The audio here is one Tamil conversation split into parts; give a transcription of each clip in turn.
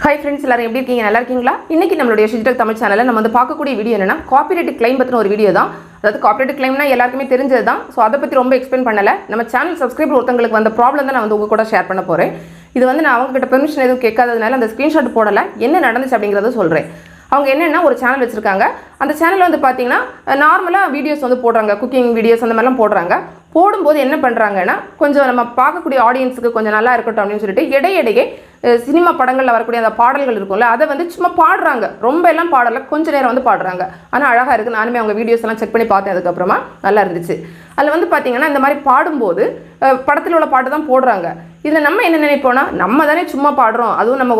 Hi friends, எல்லாரும் எப்படி இருக்கீங்க? நல்லா இருக்கீங்களா? இன்னைக்கு நம்மளுடைய ஷிஜி தமிழ் சேனல்ல நம்ம வந்து பார்க்கக்கூடிய வீடியோ என்னன்னா காப்பிரைட் கிளைம் பத்தின ஒரு வீடியோ தான். அதாவது காப்பிரைட் கிளைம்னா எல்லாருக்குமே தெரிஞ்சது தான். சோ அத பத்தி ரொம்ப எக்ஸ்பிளைன் பண்ணல. நம்ம சேனல் சப்ஸ்கிரைபர் ஒருத்தங்களுக்கு வந்த ப்ராப்ளம் தான் நான் வந்து உங்க கூட ஷேர் பண்ண போறேன். இது வந்து நான் அவங்க கிட்ட பெர்மிஷன் எதுவும் கேட்காததனால அந்த ஸ்கிரீன்ஷாட் போடல. என்ன நடந்துச்சு அப்படிங்கறத சொல்றேன். அவங்க என்னன்னா ஒரு சேனல் வச்சிருக்காங்க. அந்த சேனல்ல வந்து பாத்தீங்கன்னா நார்மலா வீடியோஸ் வந்து போடுறாங்க. குக்கிங் வீடியோஸ் அந்த மாதிரிலாம் போடுறாங்க. போடும்போது என்ன பண்றாங்கன்னா கொஞ்சம் நம்ம பார்க்கக்கூடிய ஆடியன்ஸ்க்கு கொஞ்சம் நல்லா இருக்கட்டும் அப்படின்னு சொல்லிட்டு இடையிடையே சினிமா படங்கள்ல வரக்கூடிய அந்த பாடல்கள் இருக்கும்ல அதை வந்து சும்மா பாடுறாங்க. ரொம்ப எல்லாம் பாடல, கொஞ்ச நேரம் வந்து பாடுறாங்க. ஆனா அழகா இருக்கு. நானுமே அவங்க வீடியோஸ் எல்லாம் செக் பண்ணி பார்த்தேன். அதுக்கப்புறமா நல்லா இருந்துச்சு. அதில் வந்து பார்த்தீங்கன்னா இந்த மாதிரி பாடும்போது படத்தில் உள்ள பாட்டு தான் போடுறாங்க. இதில் நம்ம என்ன நினைப்போம்னா நம்ம தானே சும்மா பாடுறோம், அதுவும் நம்ம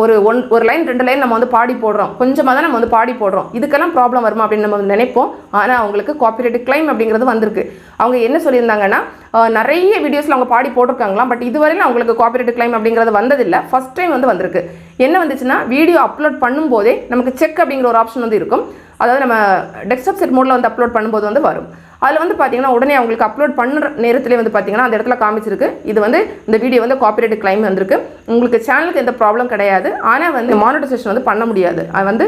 ஒரு லைன் 2 லைன் நம்ம வந்து பாடி போடுறோம், கொஞ்சமாக தான் நம்ம வந்து பாடி போடுறோம், இதுக்கெல்லாம் ப்ராப்ளம் வருமா அப்படின்னு நம்ம நினைப்போம். ஆனால் அவங்களுக்கு காப்பிரைட் கிளைம் அப்படிங்கிறது வந்திருக்கு. அவங்க என்ன சொல்லியிருந்தாங்கன்னா நிறைய வீடியோஸில் அவங்க பாடி போட்டிருக்காங்களாம். பட் இதுவரையிலும் அவங்களுக்கு காப்பிரைட் கிளைம் அப்படிங்கிறது வந்ததில்லை. ஃபர்ஸ்ட் டைம் வந்து வந்திருக்கு. என்ன வந்துச்சுன்னா வீடியோ அப்லோட் பண்ணும்போதே நமக்கு செக் அப்படிங்கிற ஒரு ஆப்ஷன் வந்து இருக்கும். அதாவது நம்ம டெஸ்க்டாப் செட் மோடில் வந்து அப்லோட் பண்ணும்போது வந்து வரும். அதில் வந்து பார்த்தீங்கன்னா உடனே அவங்களுக்கு அப்லோட் பண்ணுற நேரத்திலே வந்து பார்த்தீங்கன்னா அந்த இடத்துல காமிச்சிருக்கு இது வந்து இந்த வீடியோ வந்து காப்பிரைட் கிளைம் வந்திருக்கு. உங்களுக்கு சேனலுக்கு எந்த ப்ராப்ளம் கிடையாது. ஆனால் வந்து மானிட்டைசேஷன் வந்து பண்ண முடியாது. அது வந்து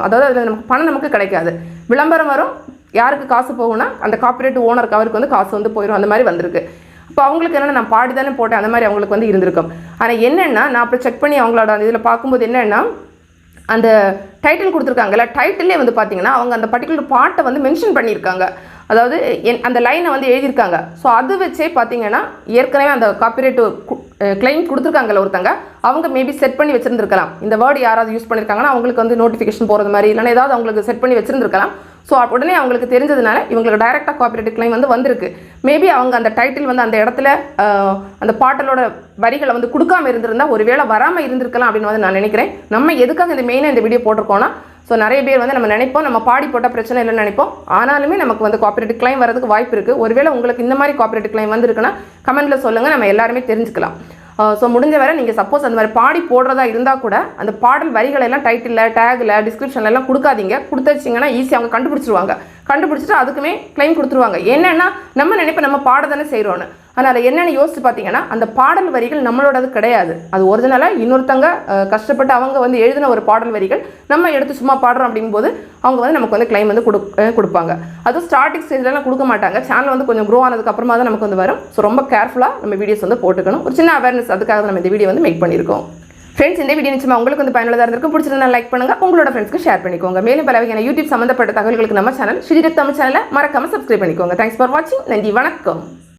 அதாவது அதில் நமக்கு பணம் நமக்கு கிடைக்காது. விளம்பரம் வரும், யாருக்கு காசு போகும்னா அந்த காப்பிரைட் ஓனருக்கு அவருக்கு வந்து காசு வந்து போயிடும். அந்த மாதிரி வந்திருக்கு. இப்போ அவங்களுக்கு என்னென்னா நான் பாடி தானே போட்டேன் அந்த மாதிரி அவங்களுக்கு வந்து இருந்திருக்கும். ஆனால் என்னென்னா நான் அப்போ செக் பண்ணி அவங்களோட அந்த இதில் பார்க்கும்போது என்னென்னா அந்த டைட்டில் கொடுத்துருக்காங்கல்ல, டைட்டிலே வந்து பார்த்தீங்கன்னா அவங்க அந்த பர்டிகுலர் பாட்டை வந்து மென்ஷன் பண்ணியிருக்காங்க. அதாவது அந்த லைனை வந்து எழுதியிருக்காங்க. ஸோ அது வச்சே பார்த்தீங்கன்னா ஏற்கனவே அந்த காப்பிரைட் கிளைம் கொடுத்துருக்காங்கல்ல ஒருத்தங்க, அவங்க மேபி செட் பண்ணி வச்சுருந்துருக்கலாம். இந்த வேர்டு யாராவது யூஸ் பண்ணியிருக்காங்கன்னா அவங்களுக்கு வந்து நோட்டிஃபிகேஷன் போகிறது மாதிரி இல்லைன்னா ஏதாவது அவங்களுக்கு செட் பண்ணி வச்சுருந்துருக்கலாம். ஸோ உடனே அவங்களுக்கு தெரிஞ்சதுனால இவங்களுக்கு டைரெக்டாக காப்பிரைட் கிளைம் வந்து வந்திருக்கு. மேபி அவங்க அந்த டைட்டில் வந்து அந்த இடத்துல அந்த பாட்டலோட வரிகளை வந்து கொடுக்காம இருந்திருந்தா ஒருவேளை வராமல் இருந்திருக்கலாம் அப்படின்னு வந்து நான் நினைக்கிறேன். நம்ம எதுக்காக இந்த மெயினாக இந்த வீடியோ போட்டிருக்கோன்னா ஸோ நிறைய பேர் வந்து நம்ம நினைப்போம் நம்ம பாடி போட்டால் பிரச்சனை இல்லைன்னு நினைப்போம். ஆனாலுமே நமக்கு வந்து காப்பிரைட் கிளைம் வரதுக்கு வாய்ப்பு இருக்குது. ஒருவேளை உங்களுக்கு இந்த மாதிரி காப்பிரைட் கிளைம் வந்துருக்குன்னா கமெண்ட்டில் சொல்லுங்கள், நம்ம எல்லாருமே தெரிஞ்சுக்கலாம். ஸோ முடிஞ்ச வரை நீங்கள் சப்போஸ் அந்த மாதிரி பாடி போடுறதா இருந்தால் கூட அந்த பாடல் வரிகளை எல்லாம் டைட்டிலில் டேகில் டிஸ்கிரிப்ஷனில் எல்லாம் கொடுக்காதீங்க. கொடுத்துச்சிங்கன்னா ஈஸியாக அவங்க கண்டுபிடிச்சிருவாங்க. கண்டுபிடிச்சிட்டு அதுக்குமே கிளைம் கொடுத்துருவாங்க. என்னென்னா நம்ம நினைப்போம் நம்ம பாட தானே செய்கிறோன்னு. ஆனால் அதை என்னென்னு யோசிச்சு பார்த்தீங்கன்னா அந்த பாடல் வரிகள் நம்மளோடது கிடையாது. அது ஒரிஜினலாக இன்னொருத்தங்க கஷ்டப்பட்டு அவங்க வந்து எழுதின ஒரு பாடல் வரிகள் நம்ம எடுத்து சும்மா பாடுறோம் அப்படிங்கும்போது அவங்க வந்து நமக்கு வந்து கிளைம் வந்து கொடுப்பாங்க. அதுவும் ஸ்டார்டிங் ஸ்டேஜ்லாம் கொடுக்க மாட்டாங்க. சேனல் வந்து கொஞ்சம் க்ரோ ஆனதுக்கு அப்புறமா தான் நமக்கு வந்து வரும். ஸோ ரொம்ப கேர்ஃபுல்லாக நம்ம வீடியோஸ் வந்து போட்டுக்கணும். ஒரு சின்ன அவேர்னஸ் அதுக்காக நம்ம இந்த வீடியோ வந்து மேக் பண்ணியிருக்கோம். ஃப்ரெண்ட்ஸ், இந்த வீடியோ நிச்சயமா உங்களுக்கு வந்து பயனுள்ளதாக இருந்திருக்கும். பிடிச்சிருந்தா லைக் பண்ணுங்க, உங்களோட ஃப்ரெண்ட்ஸ்க்கு ஷேர் பண்ணிக்கோங்க. மேலும் பல வகையான யூடியூப் சம்பந்தப்பட்ட தகவல்களுக்கு நம்ம சேனல் ஷிஜி தமிழ் சேனலை மறக்காம சப்ஸ்கிரைப் பண்ணிக்கோங்க. தேங்க்ஸ் ஃபார் வாட்சிங். நன்றி, வணக்கம்.